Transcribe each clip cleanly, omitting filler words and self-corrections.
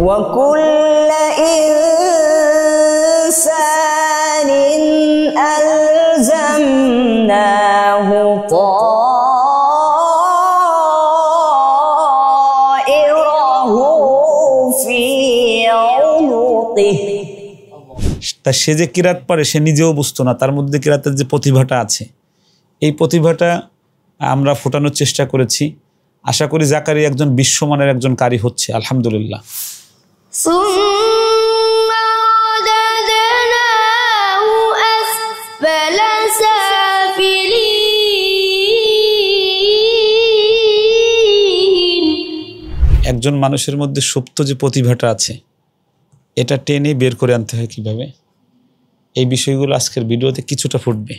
وكل إنسان ألزمناه طائره في عنقه তা সে যে কিরাত পারে সে নিজেও বুঝতো না তার মধ্যে কিরাতের যে প্রতিভাটা আছে এই প্রতিভাটা আমরা ফোটানোর চেষ্টা করেছি আশা করি জাকারি একজন বিশ্বমানের একজন কারি হচ্ছে আলহামদুলিল্লাহ একজন মানুষের মধ্যে সুপ্ত যে প্রতিভাটা আছে এটা টেনে বের করে আনতে হয় কিভাবে এই বিষয়গুলো আজকের ভিডিওতে কিছুটা ফুটবে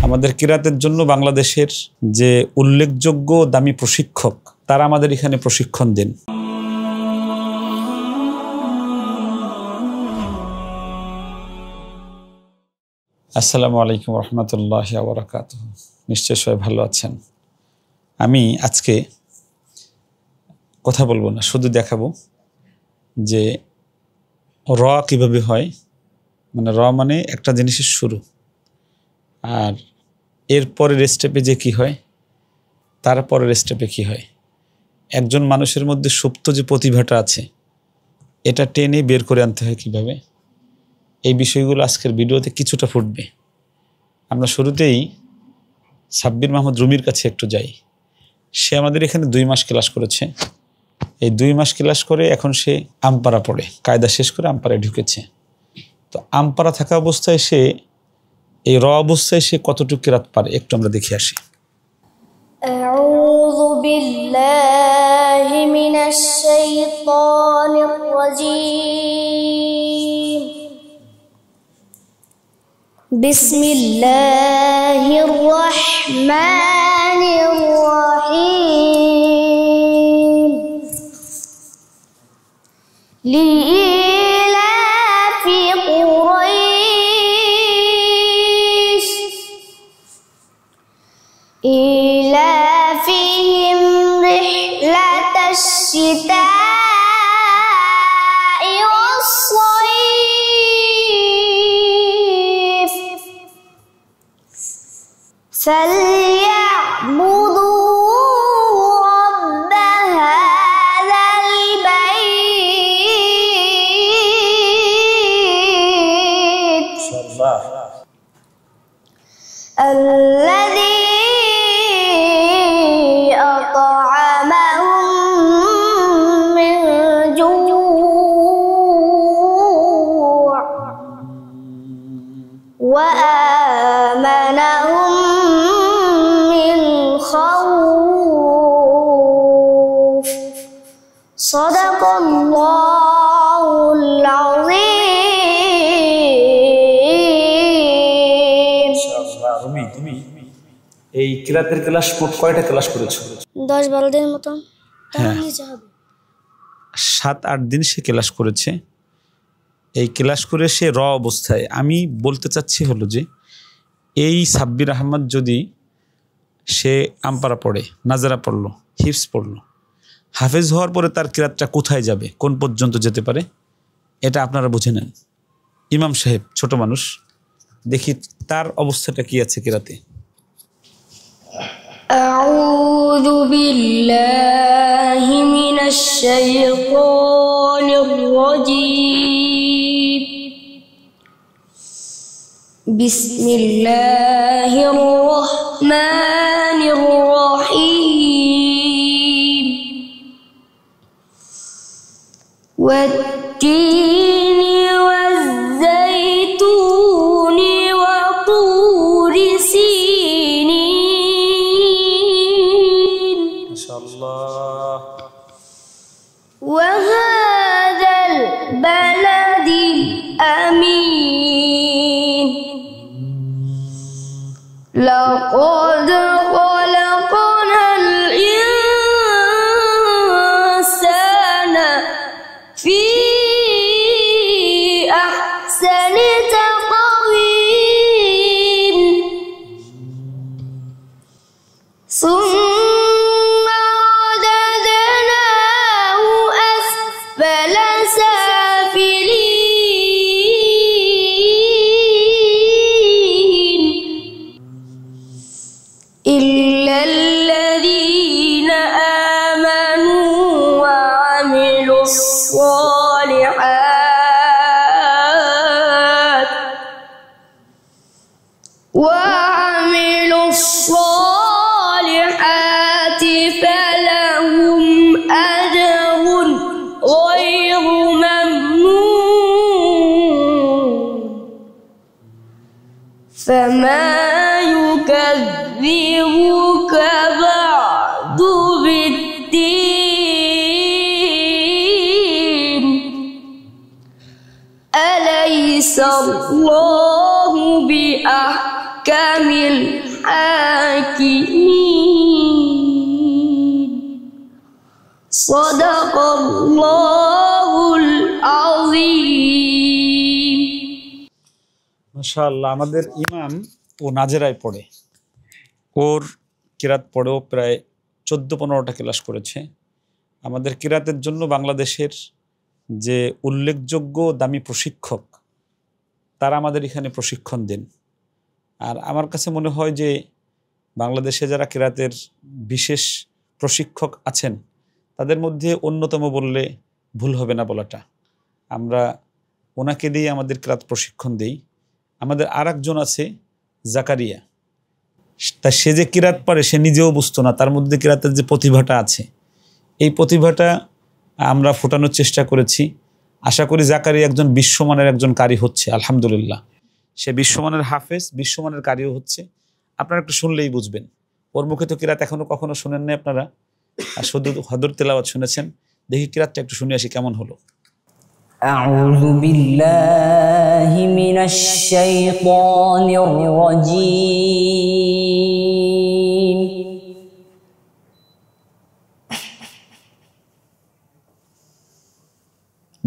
আমাদের কিরাতের জন্য বাংলাদেশের যে উল্লেখযোগ্য দামি প্রশিক্ষক তারা আমাদের এখানে প্রশিক্ষণ দেন আসসালামু আলাইকুম রহমতুল্লাহি ওয়া বারাকাতুহু নিশ্চয় সবাই ভালো আছেন আমি আজকে কথা বলবো না শুধু দেখাবো যে র কিভাবে হয় মানে র মানে একটা জিনিসের শুরু আর এরপরের স্টেপে যে কি হয় তারপরের স্টেপে কি হয় একজন মানুষের মধ্যে সুপ্ত যে প্রতিভাটা আছে এটা টেনে বের করে আনতে হয় কিভাবে এই বিষয়গুলো আজকের ভিডিওতে কিছুটা ফুটবে আমরা শুরুতেই সাব্বির মাহমুদ রুমির কাছে একটু যাই সে আমাদের এখানে 2 মাস ক্লাস করেছে এই 2 মাস ক্লাস করে এখন সে আমপারা পড়ে কায়দা শেষ করে আমপারায় ঢুকেছে তো আমপারা থাকা অবস্থায় সে এই র অবস্থায় সে কতটুকু কিরাত পারে একটু আমরা দেখে আসি আউযু বিল্লাহি মিনাশ শাইতানির রাজীম বিসমিল্লাহির রহমানির রহিম লিইলাফি কুরাইশ إيلافهم رحلة الشتاء والصيف فليعبدوا رب هذا البيت الذي وآمنهم من خوف صدق الله العظيم তুমি এই কিরাতের ক্লাস মোট কয়টা ক্লাস করেছো 10-12 দিনের মতো হ্যাঁ 7-8 দিন সে ক্লাস করেছে এই ক্লাস করে সে র অবস্থায় আমি বলতে চাচ্ছি হলো যে এই সাব্বির আহমদ যদি সে আমপারা পড়ে নাজারা পড়লো হিফজ পড়লো হাফেজ হওয়ার পরে তার কিরাতটা কোথায় যাবে কোন পর্যন্ত যেতে পারে এটা আপনারা বুঝে নেন ইমাম সাহেব ছোট মানুষ দেখি তার অবস্থাটা কি আছে কিরাতে আউযু বিল্লাহি মিনাশ শাইতানির রাজীম বিসমিল্লাহির রহমানির রহিম ওয়াত-তিনি ওয়াজ-যাইতুনি ওয়া তুরি সিনিন মাশাআল্লাহ ওয়া হাযাল বালাদিল আমিন لقد خلقنا الإنسان في فما يكذبك بعد بالدين أليس الله بأحكم الحاكمين صدق الله العظيم মাশাআল্লাহ। আমাদের ইমাম ও নাজেরায় পড়ে, ওর কিরাত পড়েও প্রায় 14-15টা ক্লাস করেছে। আমাদের কিরাতের জন্য বাংলাদেশের যে উল্লেখযোগ্য দামি প্রশিক্ষক তারা আমাদের এখানে প্রশিক্ষণ দেন। আর আমার কাছে মনে হয় যে বাংলাদেশে যারা কিরাতের বিশেষ প্রশিক্ষক আছেন তাদের মধ্যে অন্যতম বললে ভুল হবে না বলাটা। আমরা ওনাকে দিয়ে আমাদের কিরাত প্রশিক্ষণ দেই। আমাদের আর একজন আছে জাকারিয়া, তা সে যে কিরাত পারে সে নিজেও বুঝতো না তার মধ্যে কিরাতের যে প্রতিভাটা আছে, এই প্রতিভাটা আমরা ফোটানোর চেষ্টা করেছি। আশা করি জাকারিয়া একজন বিশ্বমানের একজন কারি হচ্ছে, আলহামদুলিল্লাহ। সে বিশ্বমানের হাফেজ, বিশ্বমানের কারিও হচ্ছে। আপনারা একটু শুনলেই বুঝবেন। ওর মুখে তো কিরাত এখনো কখনো শুনেন না আপনারা, আর শুধু হদর তেলাওয়াত শুনেছেন। দেখি কিরাতটা একটু শুনে আসি কেমন হলো। أعوذ بالله من الشيطان الرجيم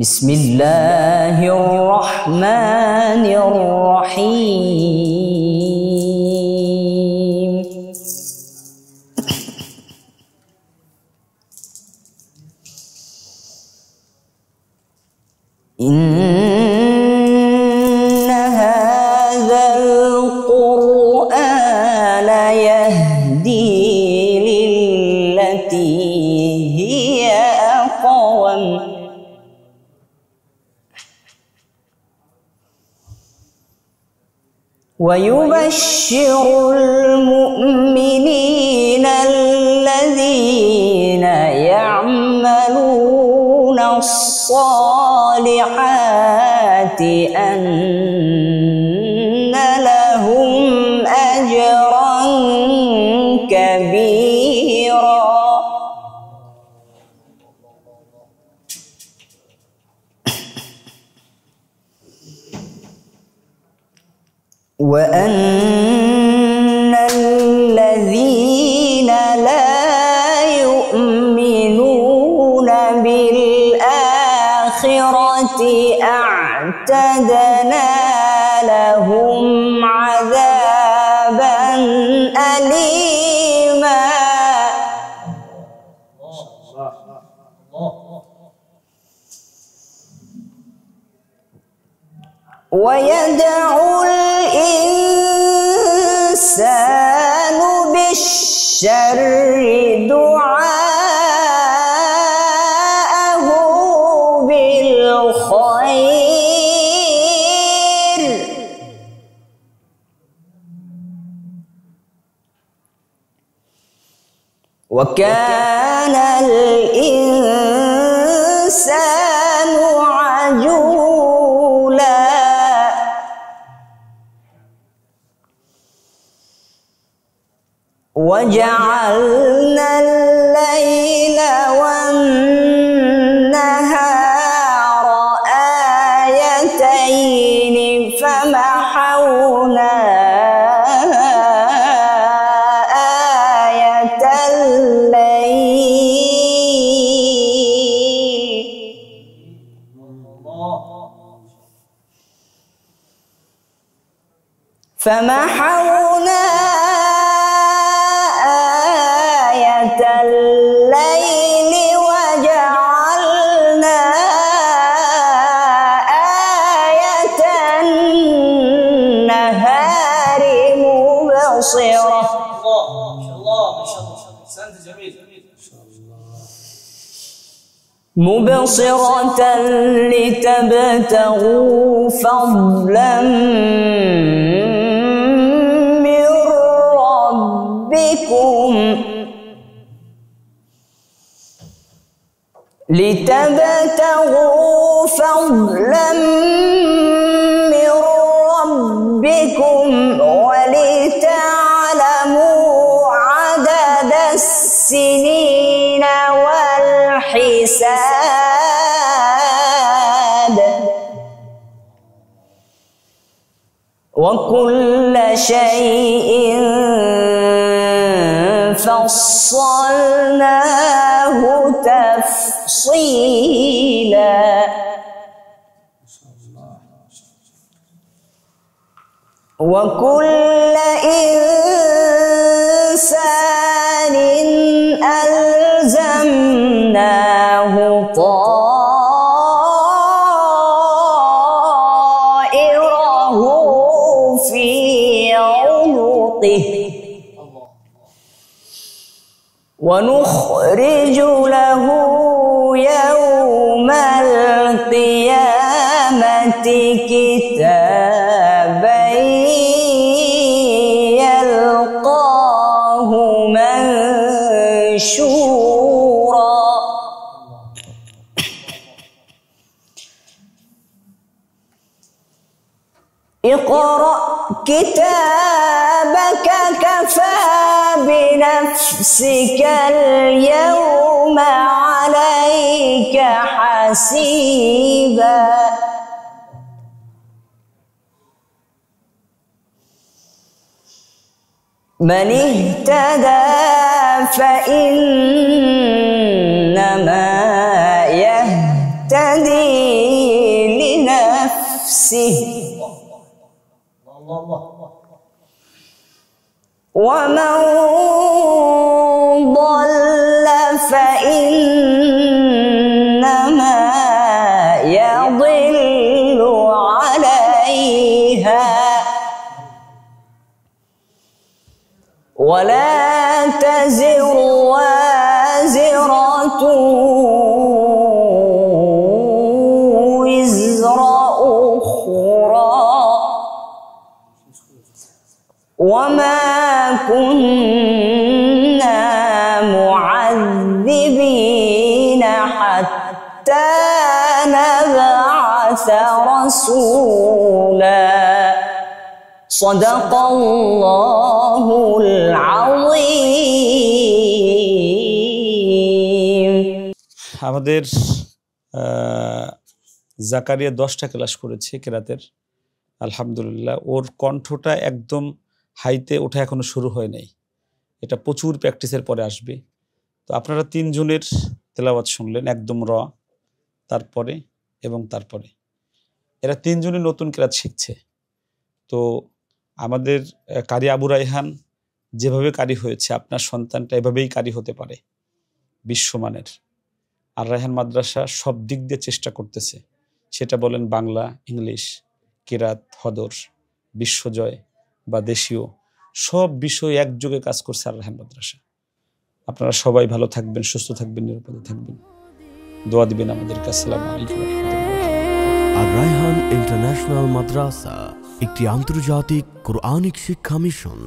بسم الله الرحمن الرحيم إن هذا القرآن يهدي للتي هي أقوم ويبشر المؤمنين الذين يعملون الصالحات أن لهم أجرا كبيرا وأن الذين لا يؤمنون بالآخرة أعتدنا لهم عذابا أليما ويدعو الإنسان بالشر دعاءه بالخير وكان الإنسان عجولا وجعلنا الليل والنهار آيتين فمحونا آية الليل فمحونا آية الليل وجعلنا آية النهار مبصرة مبصرة لتبتغوا فضلا من ربكم لتبتغوا فضلا من ربكم وكل شيء فصلناه تفصيلا وكل إنسان ألزمناه طائره في عنقه ونخرج له يوم القيامة كتابا يلقاه منشورا اقرأ كتابك كفى بنفسك اليوم عليك حسيبا من اهتدى فإنما يهتدي لنفسه ومن ضل فإنما يضل عليها ولا تزر وازرة وزر أخرى وما كنا معذبين حتى نبعث رسولا صدق الله العظيم আমাদের জাকারিয়া 10টা ক্লাস করেছে কেরাতের আলহামদুলিল্লাহ ওর কণ্ঠটা একদম হাইতে ওঠা এখনো শুরু হয় নাই এটা প্রচুর প্র্যাকটিসের পরে আসবে তো আপনারা তিনজনের তেলাওয়াত শুনলেন একদম র তারপরে এবং তারপরে এরা তিনজনই নতুন কেরাত শিখছে তো আমাদের কারি আবু রায়হান যেভাবে কারি হয়েছে আপনার সন্তানটা এভাবেই কারি হতে পারে বিশ্বমানের আর রায়হান মাদ্রাসা সব দিক দিয়ে চেষ্টা করতেছে সেটা বলেন বাংলা ইংলিশ কিরাত হদর বিশ্বজয় বা দেশীয় সব বিষয় একযোগে কাজ করছে আর রায়হান মাদ্রাসা আপনারা সবাই ভালো থাকবেন সুস্থ থাকবেন নিরাপদে থাকবেন দোয়া দিবেন আমাদেরকে আসসালামু আলাইকুম ওয়া রাহমাতুল্লাহ আর রায়হান ইন্টারন্যাশনাল মাদ্রাসা একটি আন্তর্জাতিক কোরআনিক শিক্ষা মিশন